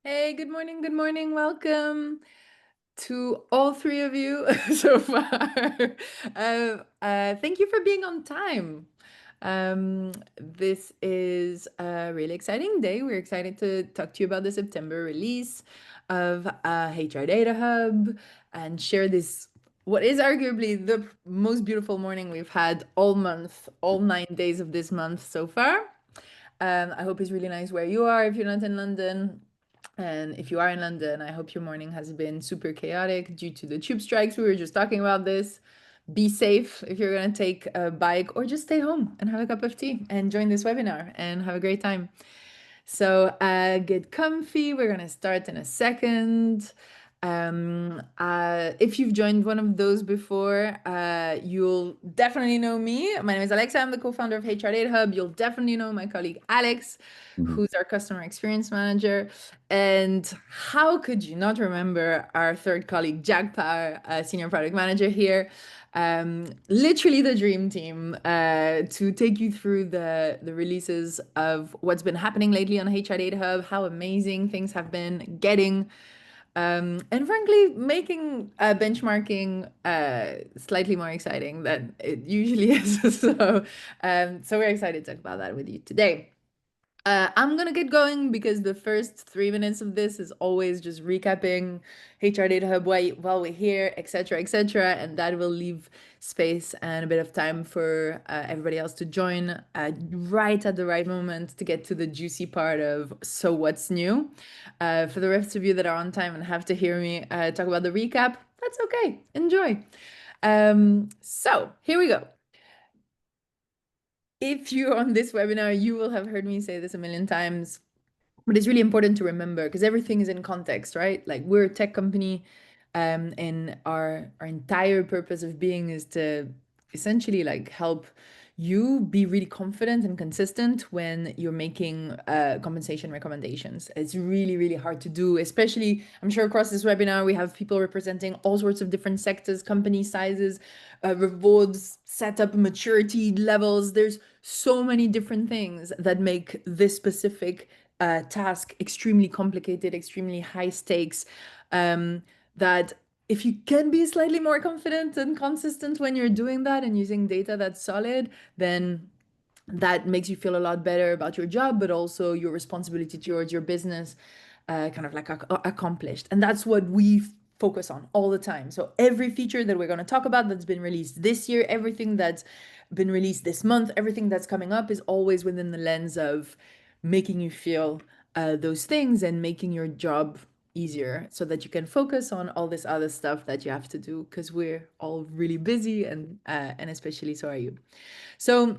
Hey, good morning, good morning. Welcome to all three of you so far. Thank you for being on time. This is a really exciting day. We're excited to talk to you about the September release of HR DataHub and share this, what is arguably the most beautiful morning we've had all month, all 9 days of this month so far. I hope it's really nice where you are if you're not in London. And if you are in London, I hope your morning has been super chaotic due to the tube strikes. We were just talking about this. Be safe if you're going to take a bike or just stay home and have a cup of tea and join this webinar and have a great time. So get comfy. We're going to start in a second. If you've joined one of those before, you'll definitely know me. My name is Alexa. I'm the co-founder of HR DataHub. You'll definitely know my colleague Alex, Mhm. who's our customer experience manager. And how could you not remember our third colleague, Jack Power, senior product manager here? Literally the dream team to take you through the releases of what's been happening lately on HR Data Hub, how amazing things have been getting, and frankly, making benchmarking slightly more exciting than it usually is. So we're excited to talk about that with you today. I'm gonna get going because the first 3 minutes of this is always just recapping HR Data Hub while we're here, etc., etc., and that will leave space and a bit of time for everybody else to join right at the right moment to get to the juicy part of so what's new. For the rest of you that are on time and have to hear me talk about the recap, that's okay. Enjoy. So here we go. If you're on this webinar, you will have heard me say this a million times. But it's really important to remember because everything is in context, right? Like we're a tech company, and our entire purpose of being is to essentially like help you be really confident and consistent when you're making compensation recommendations. It's really, really hard to do, especially I'm sure across this webinar we have people representing all sorts of different sectors, company sizes, rewards, setup, maturity levels. There's so many different things that make this specific task extremely complicated, extremely high stakes, that if you can be slightly more confident and consistent when you're doing that and using data that's solid, then that makes you feel a lot better about your job, but also your responsibility towards your business, kind of like accomplished. And that's what we focus on all the time. So every feature that we're going to talk about that's been released this year, everything that's been released this month, everything that's coming up is always within the lens of making you feel those things and making your job easier so that you can focus on all this other stuff that you have to do because we're all really busy and especially so are you. So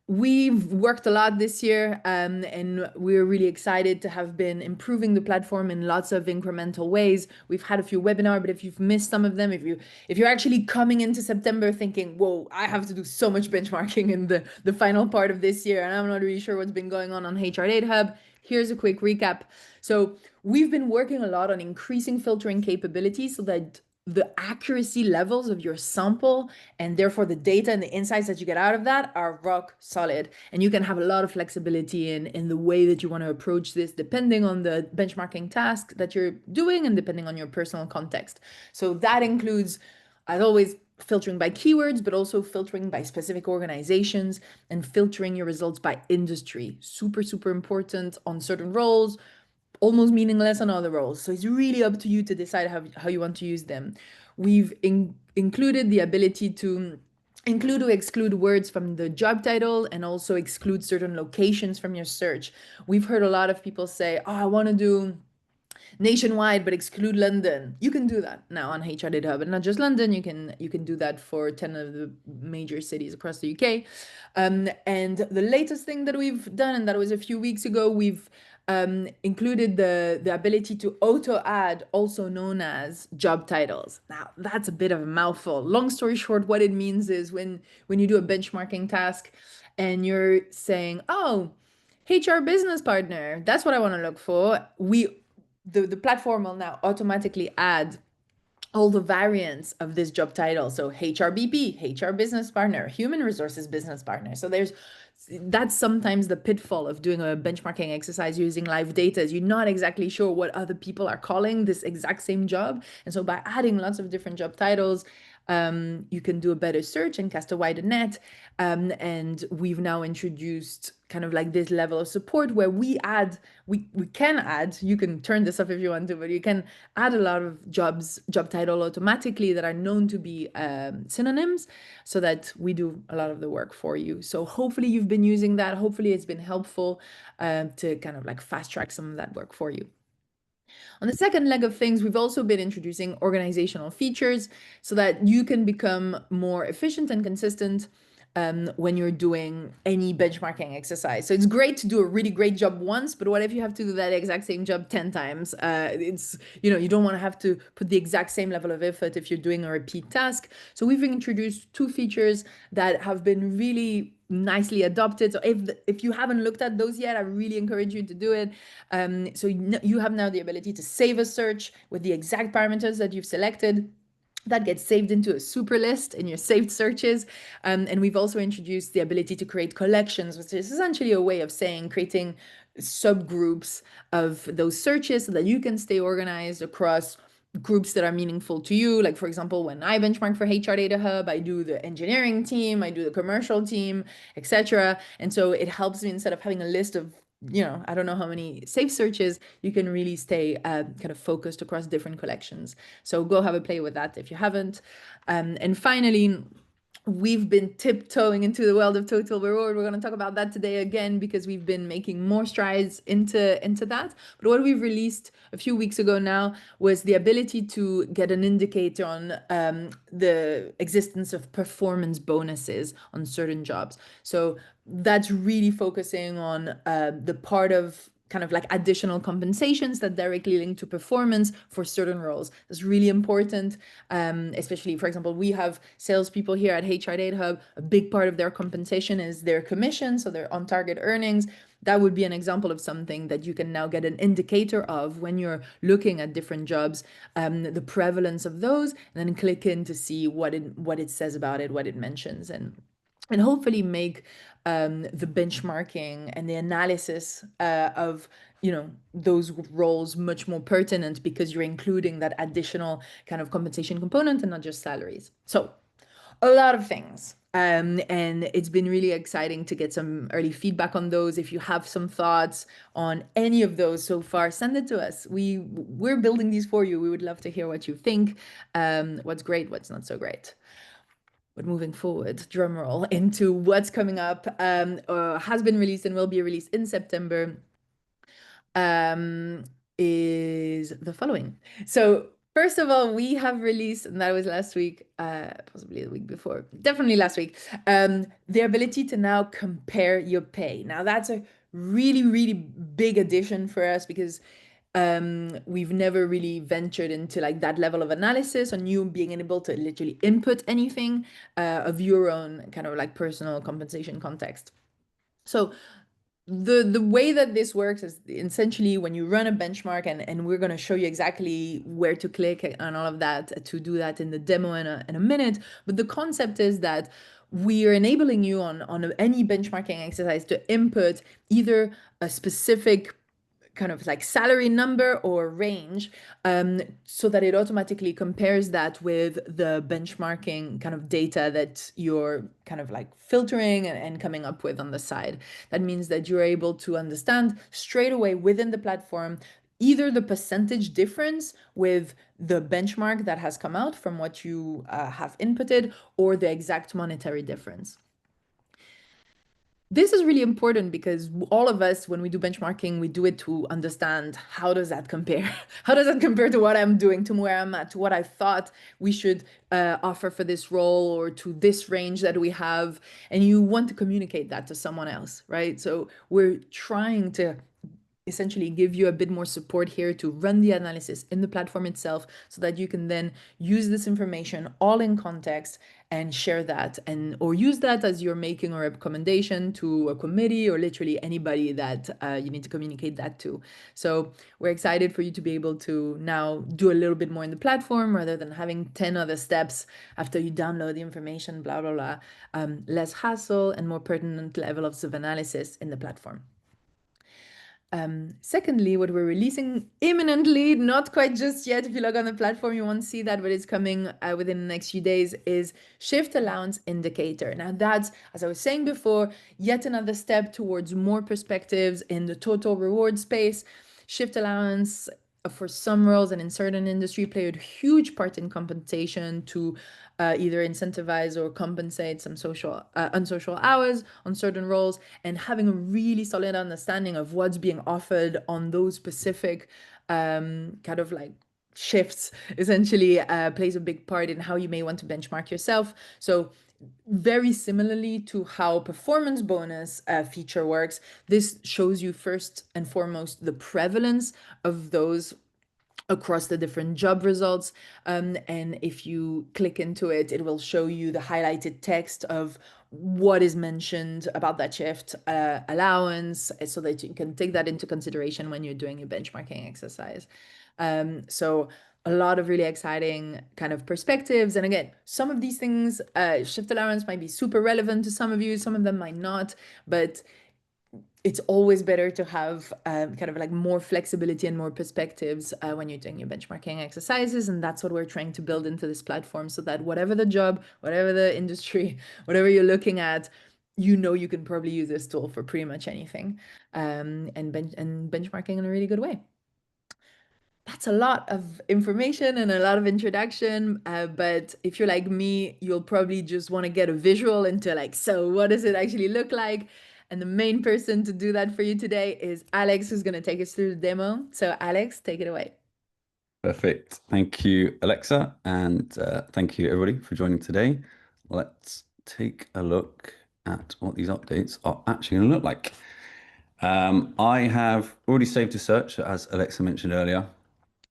we've worked a lot this year, and we're really excited to have been improving the platform in lots of incremental ways. We've had a few webinars, but if you've missed some of them, if you're actually coming into September thinking, "Whoa, I have to do so much benchmarking in the final part of this year, and I'm not really sure what's been going on HR Data Hub," here's a quick recap. So we've been working a lot on increasing filtering capabilities so that the accuracy levels of your sample and therefore the data and the insights that you get out of that are rock solid, and you can have a lot of flexibility in the way that you want to approach this depending on the benchmarking task that you're doing and depending on your personal context. So that includes, as always, filtering by keywords, but also filtering by specific organizations and filtering your results by industry. Super, super important on certain roles, almost meaningless on other roles. So it's really up to you to decide how you want to use them. We've included the ability to include or exclude words from the job title and also exclude certain locations from your search. We've heard a lot of people say, "Oh, I want to do nationwide but exclude London." You can do that now on HR Data Hub, and not just London. You can do that for 10 of the major cities across the UK. And the latest thing that we've done, and that was a few weeks ago, we've included the ability to auto add, also known as job titles. Now that's a bit of a mouthful. Long story short, what it means is when you do a benchmarking task and you're saying, "Oh, HR business partner, that's what I want to look for," the platform will now automatically add all the variants of this job title. So HRBP, HR business partner, human resources business partner. So that's sometimes the pitfall of doing a benchmarking exercise using live data is you're not exactly sure what other people are calling this exact same job. And so by adding lots of different job titles, you can do a better search and cast a wider net. And we've now introduced kind of like this level of support where we can add, you can turn this off if you want to, but you can add a lot of job title automatically that are known to be synonyms so that we do a lot of the work for you. So hopefully you've been using that. Hopefully it's been helpful to kind of like fast track some of that work for you. On the second leg of things, we've also been introducing organizational features so that you can become more efficient and consistent when you're doing any benchmarking exercise. So it's great to do a really great job once, but what if you have to do that exact same job 10 times? You don't want to have to put the exact same level of effort if you're doing a repeat task. So we've introduced two features that have been really nicely adopted. So if you haven't looked at those yet, I really encourage you to do it. So you have now the ability to save a search with the exact parameters that you've selected. That gets saved into a super list in your saved searches. And we've also introduced the ability to create collections, which is essentially a way of saying creating subgroups of those searches so that you can stay organized across groups that are meaningful to you. Like, for example, when I benchmark for HR DataHub, I do the engineering team, I do the commercial team, etc. And so it helps me, instead of having a list of I don't know how many safe searches, you can really stay kind of focused across different collections. So go have a play with that if you haven't. And finally, we've been tiptoeing into the world of total reward. We're going to talk about that today again because we've been making more strides into that. But what we've released a few weeks ago now was the ability to get an indicator on the existence of performance bonuses on certain jobs. So that's really focusing on the part of kind of like additional compensations that directly link to performance for certain roles. That's really important, especially, for example, we have salespeople here at HR DataHub. A big part of their compensation is their commission, so their on-target earnings. That would be an example of something that you can now get an indicator of when you're looking at different jobs, the prevalence of those, and then click in to see what it says about it, what it mentions, and hopefully make the benchmarking and the analysis of those roles much more pertinent because you're including that additional kind of compensation component and not just salaries. So a lot of things. And it's been really exciting to get some early feedback on those. If you have some thoughts on any of those so far, send it to us. We're building these for you. We would love to hear what you think, what's great, what's not so great. But moving forward, drum roll, into what's coming up, has been released and will be released in September, is the following. So first of all, we have released, and that was last week, possibly the week before, definitely last week, the ability to now compare your pay. Now that's a really, really big addition for us because we've never really ventured into like that level of analysis on you being able to literally input anything of your own kind of like personal compensation context. So the way that this works is essentially when you run a benchmark, and we're going to show you exactly where to click and all of that to do that in the demo in a minute. But the concept is that we are enabling you on any benchmarking exercise to input either a specific kind of like salary number or range, so that it automatically compares that with the benchmarking kind of data that you're kind of like filtering and coming up with on the side. That means that you're able to understand straight away within the platform either the percentage difference with the benchmark that has come out from what you have inputted, or the exact monetary difference. This is really important because all of us, when we do benchmarking, we do it to understand how does that compare? How does that compare to what I'm doing, to where I'm at, to what I thought we should offer for this role, or to this range that we have? And you want to communicate that to someone else, right? So we're trying to essentially give you a bit more support here to run the analysis in the platform itself so that you can then use this information all in context and share that, and or use that as you're making a recommendation to a committee or literally anybody that you need to communicate that to. So we're excited for you to be able to now do a little bit more in the platform rather than having 10 other steps after you download the information, blah, blah, blah. Less hassle and more pertinent levels of analysis in the platform. Secondly, what we're releasing imminently, not quite just yet. If you log on the platform, you won't see that, but it's coming within the next few days, is shift allowance indicator. Now that's, as I was saying before, yet another step towards more perspectives in the total reward space. Shift allowance for some roles and in certain industry play a huge part in compensation to either incentivize or compensate some unsocial hours on certain roles, and having a really solid understanding of what's being offered on those specific kind of like shifts essentially plays a big part in how you may want to benchmark yourself. So very similarly to how performance bonus feature works, this shows you first and foremost the prevalence of those across the different job results. And if you click into it, it will show you the highlighted text of what is mentioned about that shift allowance, so that you can take that into consideration when you're doing a benchmarking exercise. So a lot of really exciting kind of perspectives. And again, some of these things, shift allowance might be super relevant to some of you, some of them might not, but it's always better to have kind of like more flexibility and more perspectives when you're doing your benchmarking exercises. And that's what we're trying to build into this platform, so that whatever the job, whatever the industry, whatever you're looking at, you know you can probably use this tool for pretty much anything, and benchmarking in a really good way. That's a lot of information and a lot of introduction, but if you're like me, you'll probably just want to get a visual into like, so what does it actually look like? And the main person to do that for you today is Alex, who's going to take us through the demo. So Alex, take it away. Perfect. Thank you, Alexa, and thank you everybody for joining today. Let's take a look at what these updates are actually going to look like. I have already saved a search, as Alexa mentioned earlier.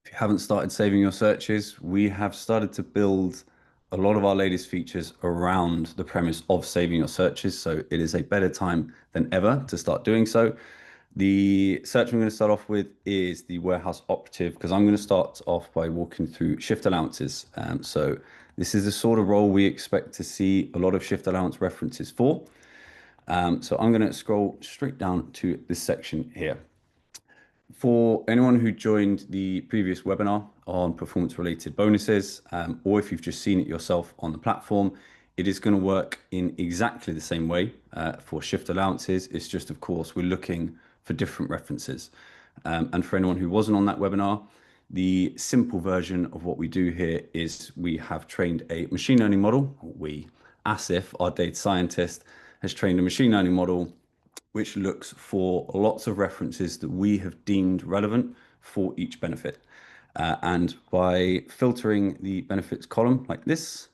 If you haven't started saving your searches, we have started to build a lot of our latest features around the premise of saving your searches. So it is a better time than ever to start doing so. The search I'm going to start off with is the warehouse operative, because I'm going to start off by walking through shift allowances. So this is the sort of role we expect to see a lot of shift allowance references for. So I'm going to scroll straight down to this section here. For anyone who joined the previous webinar on performance-related bonuses, or if you've just seen it yourself on the platform, it is going to work in exactly the same way for shift allowances. It's just, of course, we're looking for different references. And for anyone who wasn't on that webinar, the simple version of what we do here is we have trained a machine learning model. Asif, our data scientist, has trained a machine learning model which looks for lots of references that we have deemed relevant for each benefit. And by filtering the benefits column like this,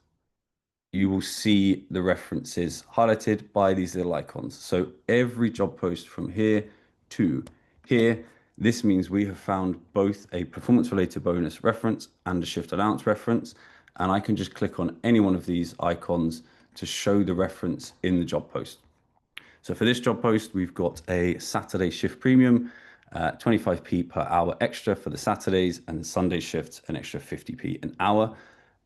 you will see the references highlighted by these little icons. So every job post from here to here, this means we have found both a performance-related bonus reference and a shift allowance reference. And I can just click on any one of these icons to show the reference in the job post. So for this job post, we've got a Saturday shift premium, 25p per hour extra for the Saturdays, and the Sunday shifts an extra 50p an hour.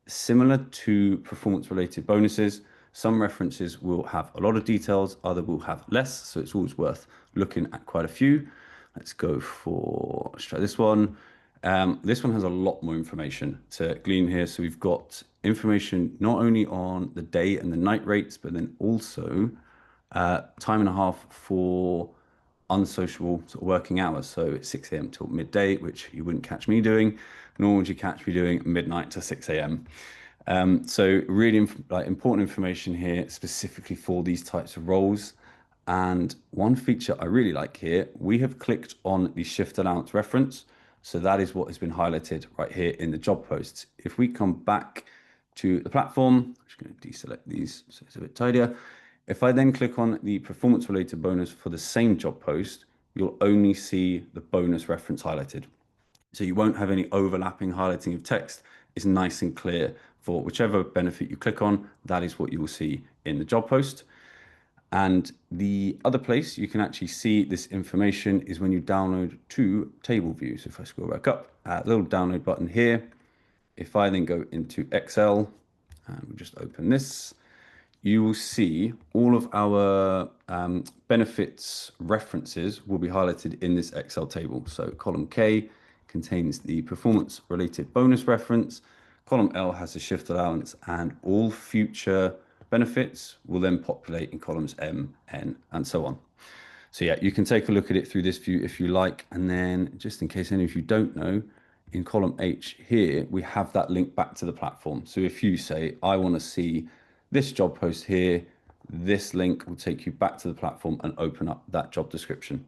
Similar to performance-related bonuses, some references will have a lot of details, other will have less, so it's always worth looking at quite a few. Let's try this one. This one has a lot more information to glean here. So we've got information not only on the day and the night rates, but then also time and a half for unsociable sort of working hours. So 6 a.m. till midday, which you wouldn't catch me doing, nor would you catch me doing midnight to 6 a.m. So really important information here specifically for these types of roles. And one feature I really like here, we have clicked on the shift allowance reference. So that is what has been highlighted right here in the job posts. If we come back to the platform, I'm just going to deselect these so it's a bit tidier. If I then click on the performance related bonus for the same job post, you'll only see the bonus reference highlighted. So you won't have any overlapping highlighting of text. It's nice and clear for whichever benefit you click on, that is what you will see in the job post. And the other place you can actually see this information is when you download to table view. So if I scroll back up, little download button here. If I then go into Excel, and we just open this, you will see all of our benefits references will be highlighted in this Excel table. So column K contains the performance related bonus reference. Column L has the shift allowance, and all future benefits will then populate in columns M, N, and so on. So yeah, you can take a look at it through this view if you like. And then just in case any of you don't know, in column H here, we have that link back to the platform. So if you say, I want to see this job post here, this link will take you back to the platform and open up that job description.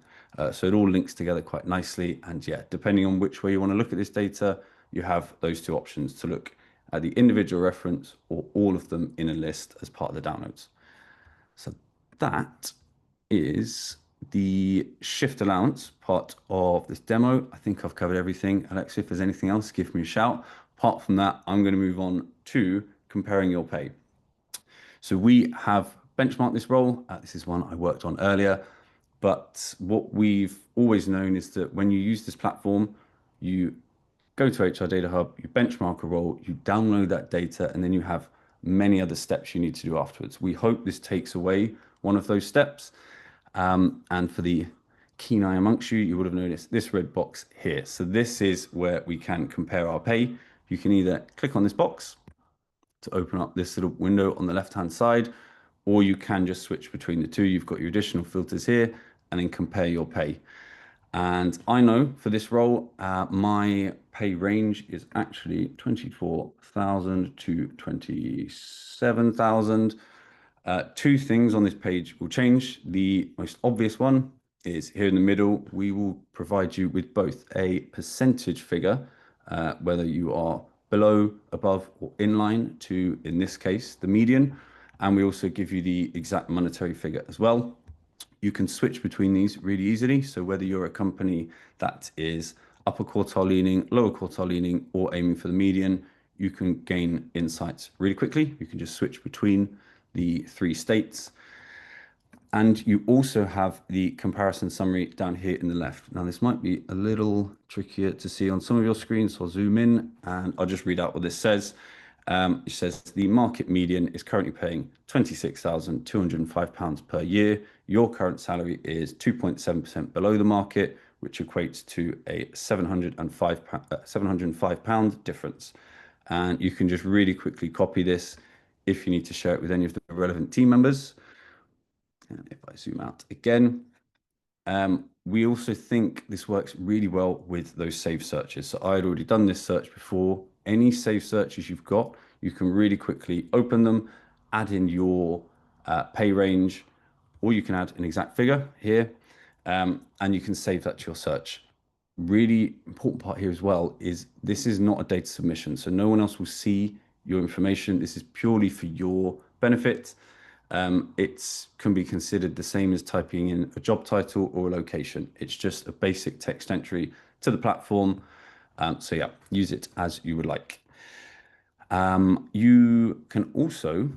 So it all links together quite nicely. And yeah, depending on which way you want to look at this data, you have those two options to look at the individual reference or all of them in a list as part of the downloads. So that is the shift allowance part of this demo. I think I've covered everything. Alexa, if there's anything else, give me a shout. Apart from that, I'm going to move on to comparing your pay. So we have benchmarked this role. This is one I worked on earlier. But what we've always known is that when you use this platform, you go to HR DataHub, you benchmark a role, you download that data, and then you have many other steps you need to do afterwards. We hope this takes away one of those steps. And for the keen eye amongst you, you would have noticed this red box here. So this is where we can compare our pay. You can either click on this box to open up this little window on the left-hand side, or you can just switch between the two. You've got your additional filters here and then compare your pay. And I know for this role, my pay range is actually 24,000 to 27,000. Two things on this page will change. The most obvious one is here in the middle. We will provide you with both a percentage figure, whether you are below, above, or in line to, in this case, the median. And we also give you the exact monetary figure as well. You can switch between these really easily. So whether you're a company that is upper quartile leaning, lower quartile leaning, or aiming for the median, you can gain insights really quickly. You can just switch between the three states. And you also have the comparison summary down here in the left. Now, this might be a little trickier to see on some of your screens, so I'll zoom in and I'll just read out what this says. It says the market median is currently paying £26,205 per year. Your current salary is 2.7% below the market, which equates to a £705 difference. And you can just really quickly copy this if you need to share it with any of the relevant team members. And if I zoom out again, we also think this works really well with those saved searches. So I had already done this search before. Any saved searches you've got, you can really quickly open them, add in your pay range, or you can add an exact figure here, and you can save that to your search. Really important part here as well is this is not a data submission, so no one else will see your information. This is purely for your benefit. It can be considered the same as typing in a job title or a location. It's just a basic text entry to the platform. So yeah, use it as you would like. You can also,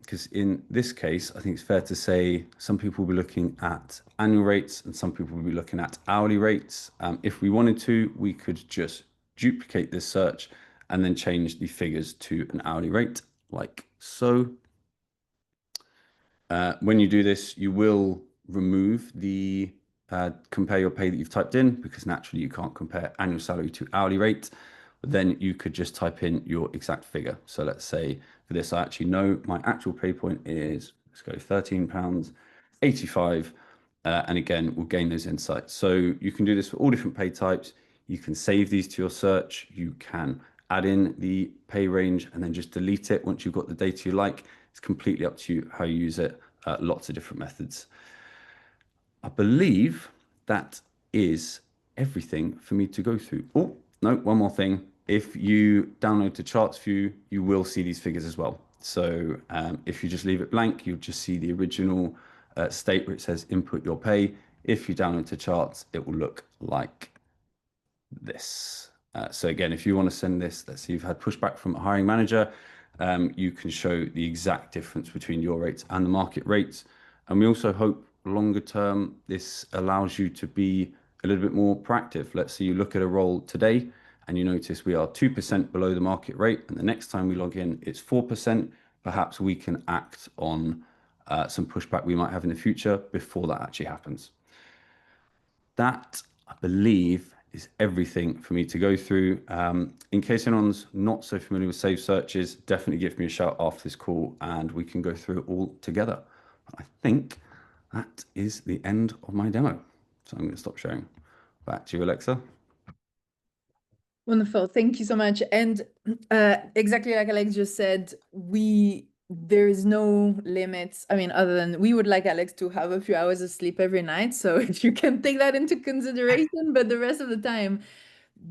because in this case, I think it's fair to say some people will be looking at annual rates and some people will be looking at hourly rates. If we wanted to, we could just duplicate this search and then change the figures to an hourly rate like so. When you do this, you will remove the compare your pay that you've typed in because naturally you can't compare annual salary to hourly rate. But then you could just type in your exact figure. So let's say for this, I actually know my actual pay point is, let's go £13.85. And again, we'll gain those insights. So you can do this for all different pay types. You can save these to your search. You can add in the pay range and then just delete it once you've got the data you like. It's completely up to you how you use it. Lots of different methods. I believe that is everything for me to go through. Oh, no, one more thing. If you download the charts view, you will see these figures as well. So if you just leave it blank, you'll just see the original state where it says input your pay. If you download to charts, it will look like this. So again, if you want to send this, let's say you've had pushback from a hiring manager, you can show the exact difference between your rates and the market rates. And we also hope longer term, this allows you to be a little bit more proactive. Let's say you look at a role today and you notice we are 2% below the market rate, and the next time we log in, it's 4%. Perhaps we can act on some pushback we might have in the future before that actually happens. That, I believe, is everything for me to go through. In case anyone's not so familiar with Save Searches, definitely give me a shout after this call and we can go through it all together. I think that is the end of my demo. So I'm going to stop sharing. Back to you, Alexa. Wonderful. Thank you so much. And exactly like Alex just said, there is no limits. I mean, other than we would like Alex to have a few hours of sleep every night. So if you can take that into consideration, but the rest of the time,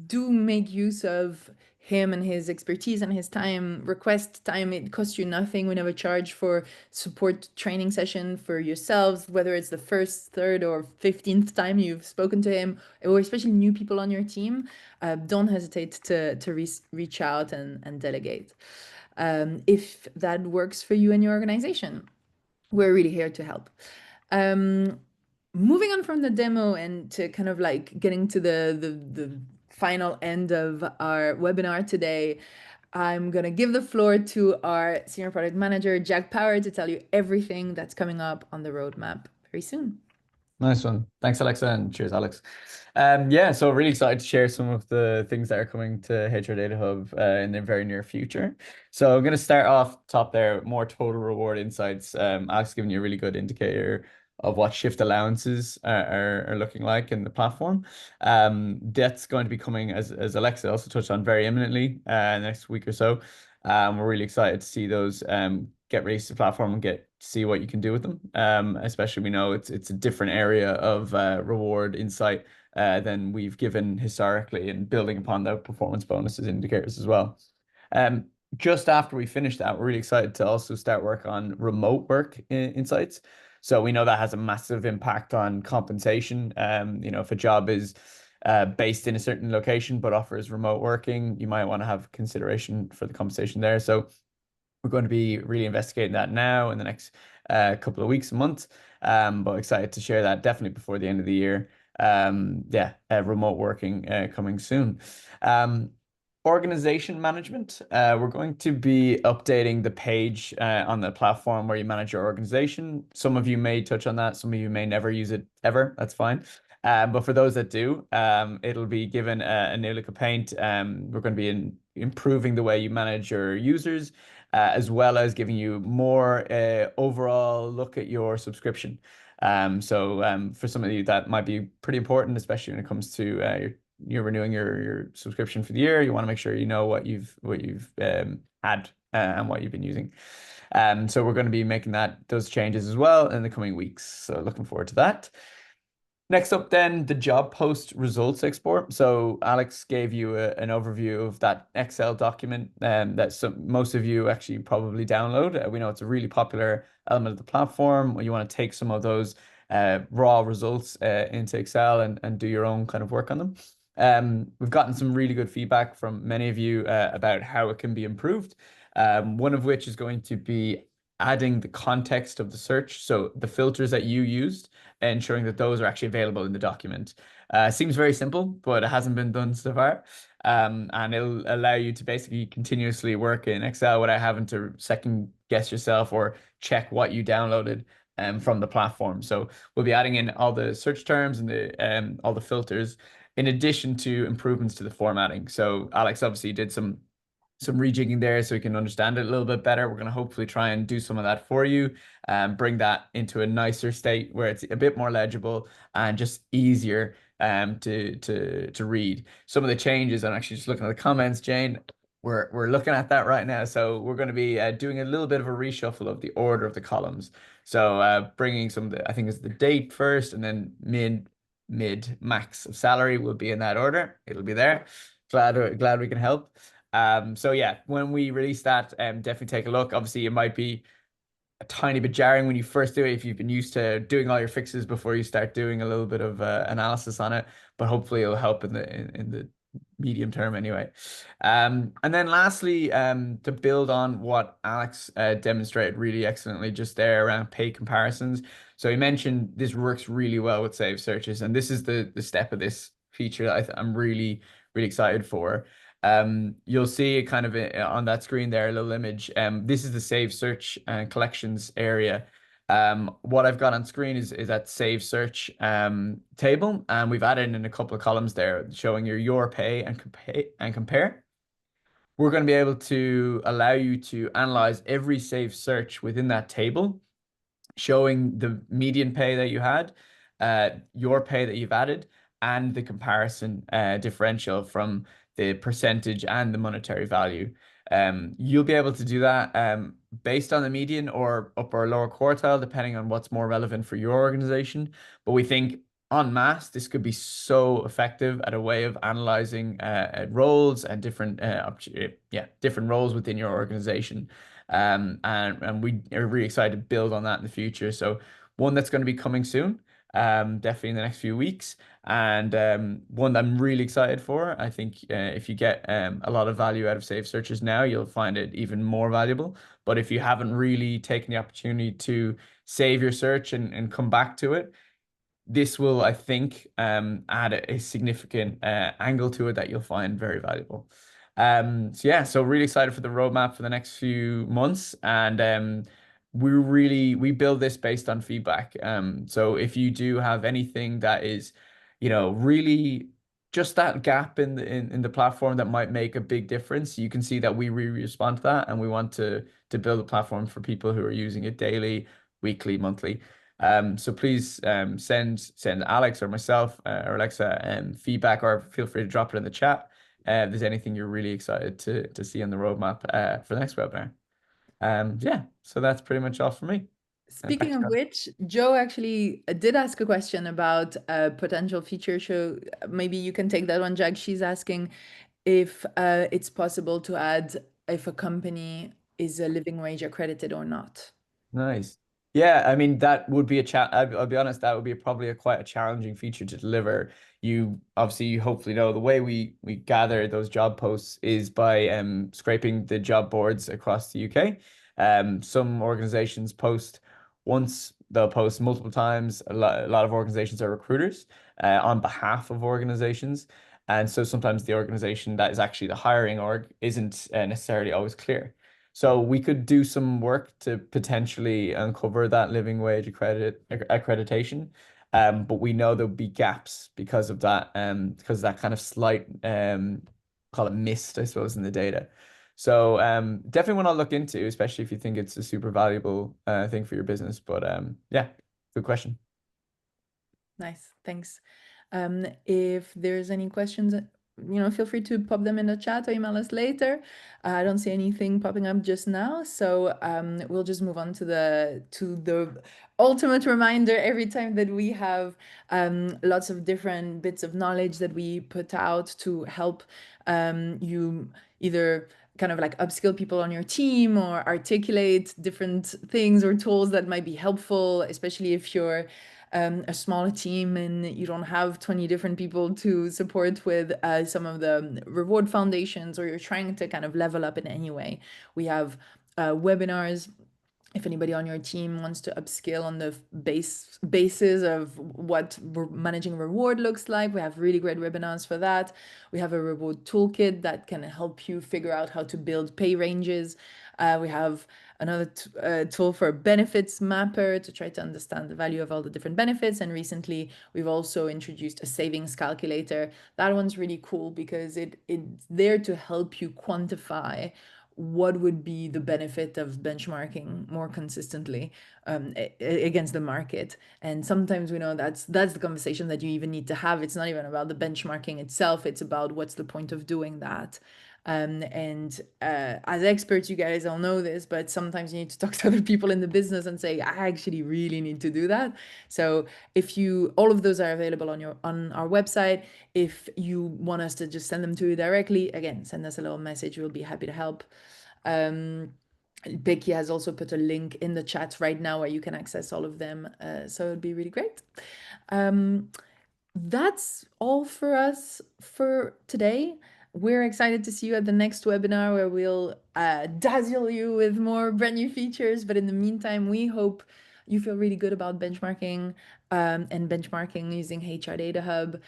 do make use of him and his expertise and his time. Request time. It costs you nothing. We never charge for support training session for yourselves, whether it's the first, third, or 15th time you've spoken to him, or especially new people on your team. Don't hesitate to reach out and delegate. If that works for you and your organization, we're really here to help. Moving on from the demo and to kind of like getting to the final end of our webinar today, I'm gonna give the floor to our senior product manager, Jack Power, to tell you everything that's coming up on the roadmap very soon. Nice one. Thanks, Alexa, and cheers, Alex. Yeah, so really excited to share some of the things that are coming to HR DataHub in the very near future. So I'm going to start off top there, more total reward insights. Alex giving you a really good indicator of what shift allowances are looking like in the platform. That's going to be coming, as Alexa also touched on, very imminently next week or so. We're really excited to see those get released to the platform and get to see what you can do with them. Especially we know it's a different area of reward insight than we've given historically, and building upon the performance bonuses indicators as well. Just after we finish that, we're really excited to also start work on remote work insights. So we know that has a massive impact on compensation. If a job is based in a certain location but offers remote working, you might want to have consideration for the compensation there. So we're going to be really investigating that now in the next couple of weeks and months. But excited to share that definitely before the end of the year. Remote working coming soon. Organization management. We're going to be updating the page on the platform where you manage your organization. Some of you may touch on that. Some of you may never use it ever. That's fine. But for those that do, it'll be given a new look of paint. We're going to be improving the way you manage your users, as well as giving you more overall look at your subscription. So for some of you, that might be pretty important, especially when it comes to you're renewing your subscription for the year. You want to make sure you know what you've had and what you've been using. So we're going to be making those changes as well in the coming weeks. So looking forward to that. Next up then, the job post results export. So Alex gave you an overview of that Excel document that most of you actually probably download. We know it's a really popular element of the platform where you want to take some of those raw results into Excel and do your own kind of work on them. We've gotten some really good feedback from many of you about how it can be improved. One of which is going to be adding the context of the search. So the filters that you used, ensuring that those are actually available in the document. Seems very simple, but it hasn't been done so far. And it'll allow you to basically continuously work in Excel without having to second guess yourself or check what you downloaded from the platform. So we'll be adding in all the search terms and all the filters, in addition to improvements to the formatting. So Alex obviously did some rejigging there so you can understand it a little bit better. We're going to hopefully try and do some of that for you and bring that into a nicer state where it's a bit more legible and just easier to read. Some of the changes, I'm actually just looking at the comments, Jane. We're looking at that right now. So we're going to be doing a little bit of a reshuffle of the order of the columns. So bringing some of the, I think it's the date first, and then mid max of salary will be in that order. It'll be there. Glad we can help. So yeah, when we release that, definitely take a look. Obviously, it might be a tiny bit jarring when you first do it if you've been used to doing all your fixes before you start doing a little bit of analysis on it. But hopefully it'll help in the medium term anyway. And then lastly, to build on what Alex demonstrated really excellently just there around pay comparisons. So he mentioned this works really well with saved searches, and this is the step of this feature that I'm really excited for. You'll see it kind of on that screen there, a little image. This is the save search and collections area. What I've got on screen is that save search table, and we've added in a couple of columns there showing your pay and compare. We're going to be able to allow you to analyze every save search within that table, showing the median pay that you had, your pay that you've added, and the comparison differential from the percentage and the monetary value. You'll be able to do that based on the median or upper or lower quartile, depending on what's more relevant for your organization. But we think en masse, this could be so effective at a way of analyzing roles and different different roles within your organization. And we are really excited to build on that in the future. So one that's going to be coming soon, definitely in the next few weeks, and one that I'm really excited for. I think if you get a lot of value out of Save Searches now, you'll find it even more valuable. But if you haven't really taken the opportunity to save your search and come back to it, this will, I think, add a significant angle to it that you'll find very valuable. So yeah, so really excited for the roadmap for the next few months, and we build this based on feedback. So if you do have anything that is, really just that gap in the platform that might make a big difference, you can see that we really respond to that, and we want to build a platform for people who are using it daily, weekly, monthly. So please send Alex or myself or Alexa feedback, or feel free to drop it in the chat if there's anything you're really excited to see on the roadmap for the next webinar. Yeah, so that's pretty much all for me. Speaking of which, Joe actually did ask a question about a potential feature. So maybe you can take that one, Jack. She's asking if it's possible to add if a company is a living wage accredited or not. Nice. Yeah, I mean that would be a I'll be honest, that would be probably quite a challenging feature to deliver. You hopefully know the way we gather those job posts is by scraping the job boards across the UK. Some organizations post once, they'll post multiple times. A lot of organizations are recruiters on behalf of organizations. And so sometimes the organization that is actually the hiring org isn't necessarily always clear. So we could do some work to potentially uncover that living wage accreditation. But we know there'll be gaps because of that, because that kind of slight call it mist, I suppose, in the data. So definitely want to look into, especially if you think it's a super valuable thing for your business. But yeah, good question. Nice, thanks. If there's any questions, feel free to pop them in the chat or email us later. I don't see anything popping up just now, so we'll just move on to the ultimate reminder every time that we have lots of different bits of knowledge that we put out to help you either kind of like upskill people on your team or articulate different things or tools that might be helpful, especially if you're a smaller team and you don't have 20 different people to support with some of the reward foundations, or you're trying to kind of level up in any way. We have webinars. If anybody on your team wants to upskill on the basis of what managing reward looks like, we have really great webinars for that. We have a reward toolkit that can help you figure out how to build pay ranges. We have another tool for a benefits mapper to try to understand the value of all the different benefits. And recently, we've also introduced a savings calculator. That one's really cool because it's there to help you quantify what would be the benefit of benchmarking more consistently against the market. And sometimes we know that's the conversation that you even need to have. It's not even about the benchmarking itself. It's about what's the point of doing that. And as experts, you guys all know this, but sometimes you need to talk to other people in the business and say, I actually really need to do that. So all of those are available on our website. If you want us to just send them to you directly, again, send us a little message. We'll be happy to help. Becky has also put a link in the chat right now where you can access all of them. So it'd be really great. That's all for us for today. We're excited to see you at the next webinar where we'll dazzle you with more brand new features. But in the meantime, we hope you feel really good about benchmarking and benchmarking using HR DataHub.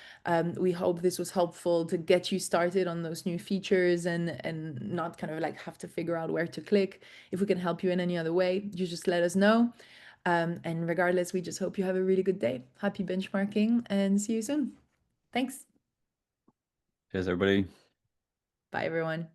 We hope this was helpful to get you started on those new features and not kind of like have to figure out where to click. If we can help you in any other way, you just let us know. And regardless, we just hope you have a really good day. Happy benchmarking and see you soon. Thanks. Cheers, everybody. Bye, everyone.